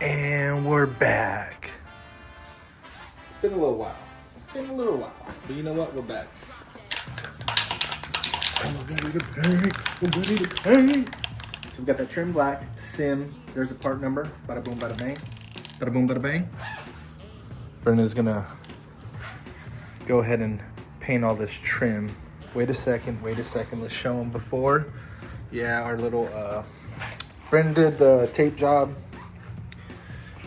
And we're back. It's been a little while. But you know what? We're back. I'm ready to paint. I'm ready to paint. So we got that trim black Sim. There's the part number. Bada boom, bada bang. Bada boom, bada bang. Brenda's gonna go ahead and paint all this trim. Wait a second. Let's show them before. Yeah, our little, Brenda did the tape job.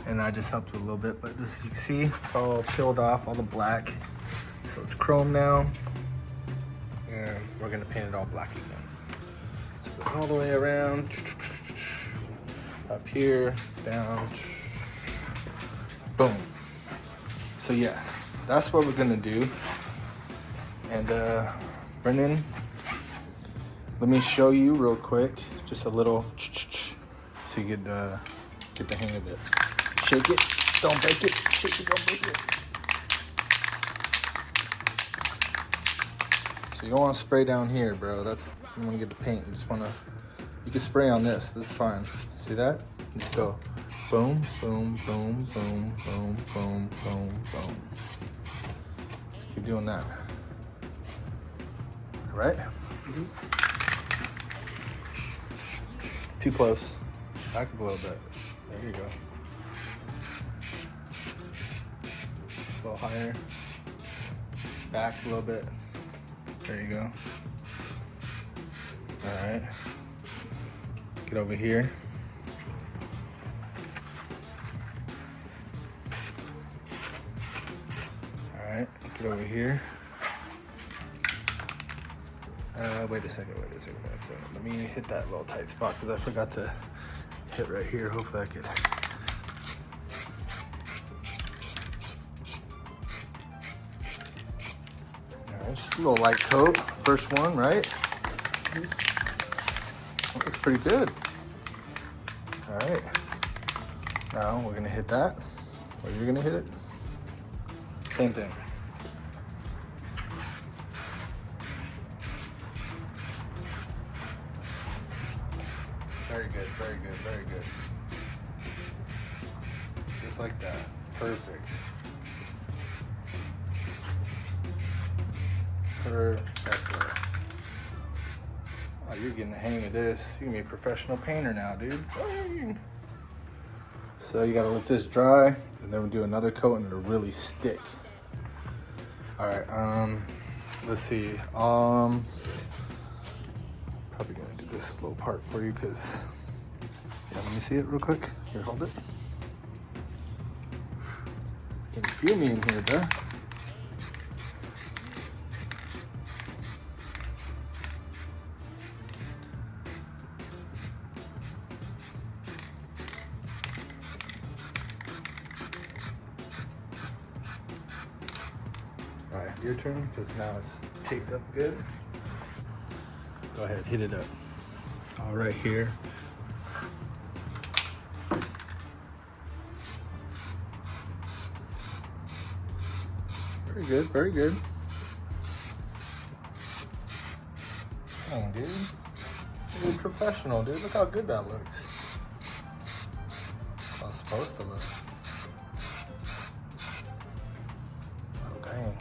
And I just helped with a little bit, but this, you can see, it's all peeled off, all the black. So it's chrome now. And we're gonna paint it all black again. So go all the way around, up here, down, boom. So yeah, that's what we're gonna do. And Brendan, let me show you real quick, just a little, so you could get the hang of it. Shake it, don't break it. Shake it, don't break it. So you don't want to spray down here, bro. That's, you want to get the paint. You just want to, you can spray on this. This is fine. See that? Just go. Boom, boom, boom, boom, boom, boom, boom, boom. Just keep doing that. All right? Mm-hmm. Too close. Back up a little bit. There you go. A little higher. Back a little bit. There you go. All right. Get over here. All right. Get over here. Wait a second. Let me hit that little tight spot because I forgot to hit right here. Hopefully I could. Just a little light coat, first one, right? That looks pretty good. All right. Now we're gonna hit that. Or you're gonna hit it. Same thing. Very good, very good, very good. Just like that. Perfect. Perfect. Oh, you're getting the hang of this. You're gonna be a professional painter now, dude. Dang. So you gotta let this dry, and then we'll do another coat, and it'll really stick. All right. Let's see. Probably gonna do this little part for you, cause yeah. Let me see it real quick. Here, hold it. You can feel me in here, bro. All right, your turn, because now it's taped up good. Go ahead, hit it up. All right, here. Very good, very good. Dang, dude. You're a professional, dude. Look how good that looks. That's how it's supposed to look. Oh, dang.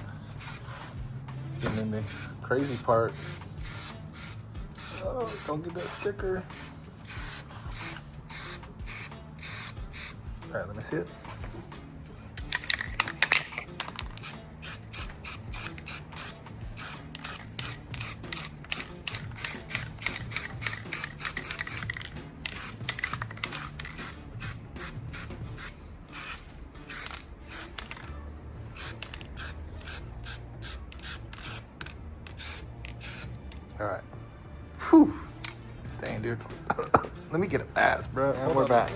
Getting in the crazy part. Oh, don't get that sticker. All right, let me see it. All right. Whew. Dang, dude. Let me get a pass, bro. And we're back.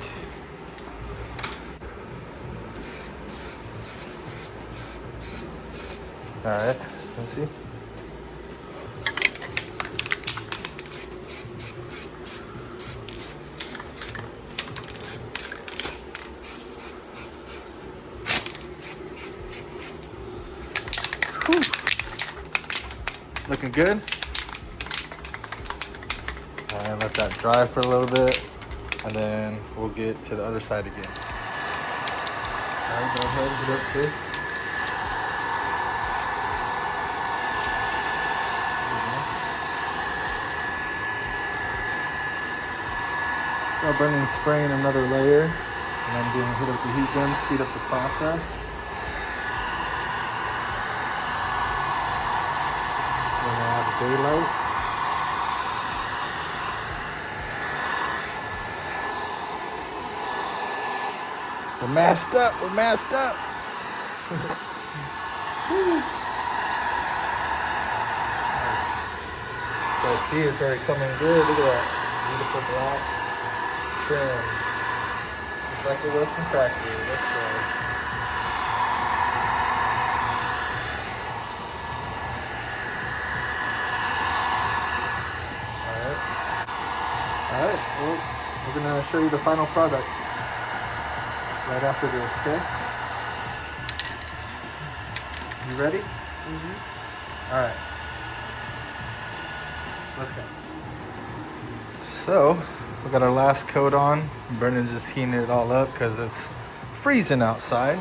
All right. Let's see. Whew. Looking good. And let that dry for a little bit, and then we'll get to the other side again. Alright, go ahead, hit up this. So Brendan's spraying another layer, and I'm going to hit up the heat gun, speed up the process. We're going to have daylight. We're masked up, we're masked up. So I see it's already coming good. Look at that. Beautiful black trim. Just like it was from factory. Let's go. Alright, well, we're gonna show you the final product right after this, okay? You ready? Mm-hmm. Alright. Let's go. So, we got our last coat on. Brendan's just heating it all up because it's freezing outside.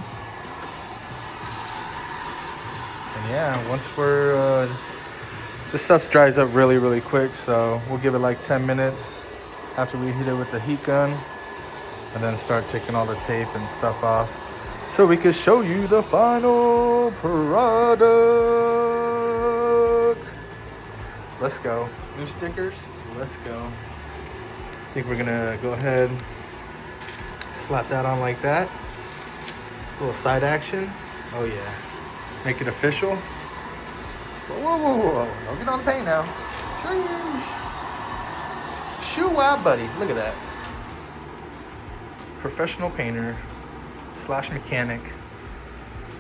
And yeah, once we're, this stuff dries up really, really quick. So we'll give it like 10 minutes after we heat it with the heat gun. And then start taking all the tape and stuff off. So we can show you the final product. Let's go. New stickers, let's go. I think we're gonna go ahead, slap that on like that. A little side action. Oh yeah. Make it official. Whoa, whoa, whoa, whoa. Don't get on the paint now. Shoo wow, buddy. Look at that. Professional painter slash mechanic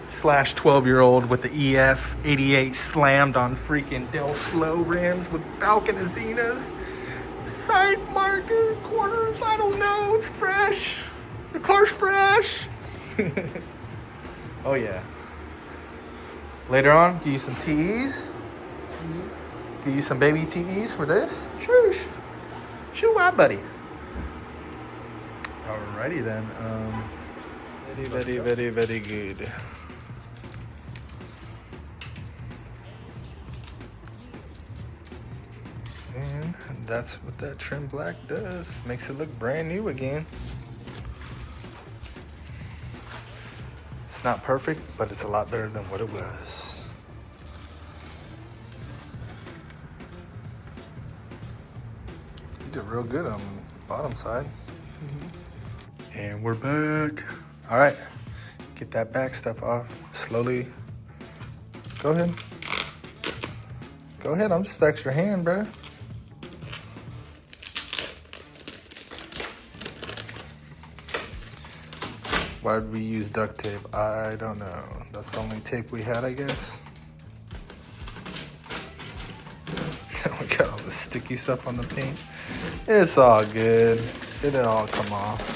slash 12-year-old with the EF 88 slammed on freaking Del Slow rims with Falcon Azenas. Side marker, corners, I don't know, it's fresh. The car's fresh. Oh yeah. Later on, give you some TEs. Give you some baby TEs for this. Shoosh. Shoo out, buddy. Alrighty then. Very, very, very good. And that's what that trim black does. Makes it look brand new again. It's not perfect, but it's a lot better than what it was. You did real good on the bottom side. And we're back. All right, get that back stuff off. Slowly. Go ahead. Go ahead, I'm just extra hand, bro. Why did we use duct tape? I don't know. That's the only tape we had, I guess. We got all the sticky stuff on the paint. It's all good. It'll all come off.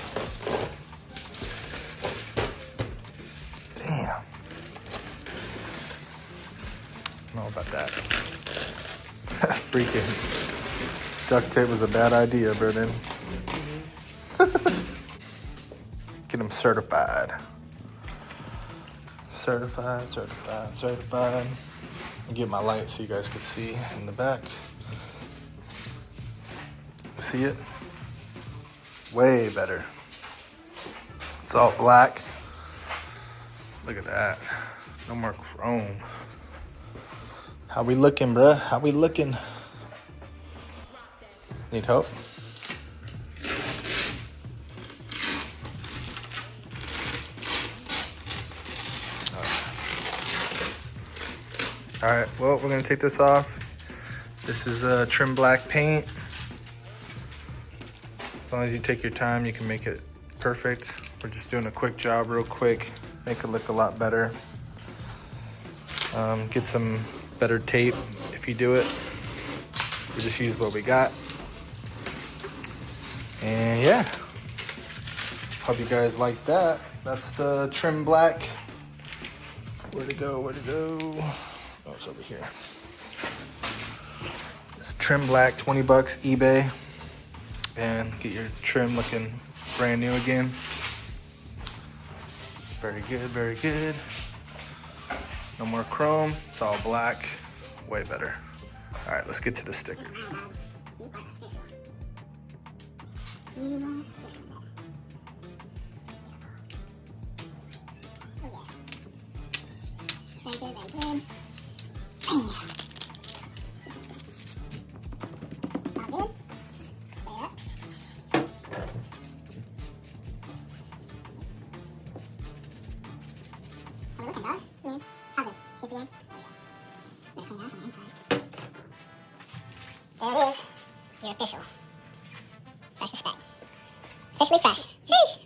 Damn. I don't know about that. Freaking duct tape was a bad idea, Brendan. Get them certified. Certified, certified, certified. I'll get my light so you guys can see in the back. See it? Way better. It's all black. Look at that. No more chrome. How we looking, bruh? How we looking? Need help? All right, well, we're gonna take this off. This is trim black paint. As long as you take your time, you can make it perfect. We're just doing a quick job real quick, make it look a lot better. Get some better tape if you do it. We just use what we got. And yeah, hope you guys like that. That's the trim black. Where'd it go, where'd it go? Oh, it's over here. It's trim black, 20 bucks, eBay. And get your trim looking brand new again. Very good, very good. No more chrome, it's all black. Way better. All right, let's get to the stickers. Very good, very good. All good. Spray it up. How are we looking, dog? Yeah. How good? See at the end? Better clean that on the inside. There it is. Your official. Fresh as spec. Officially fresh. Sheesh.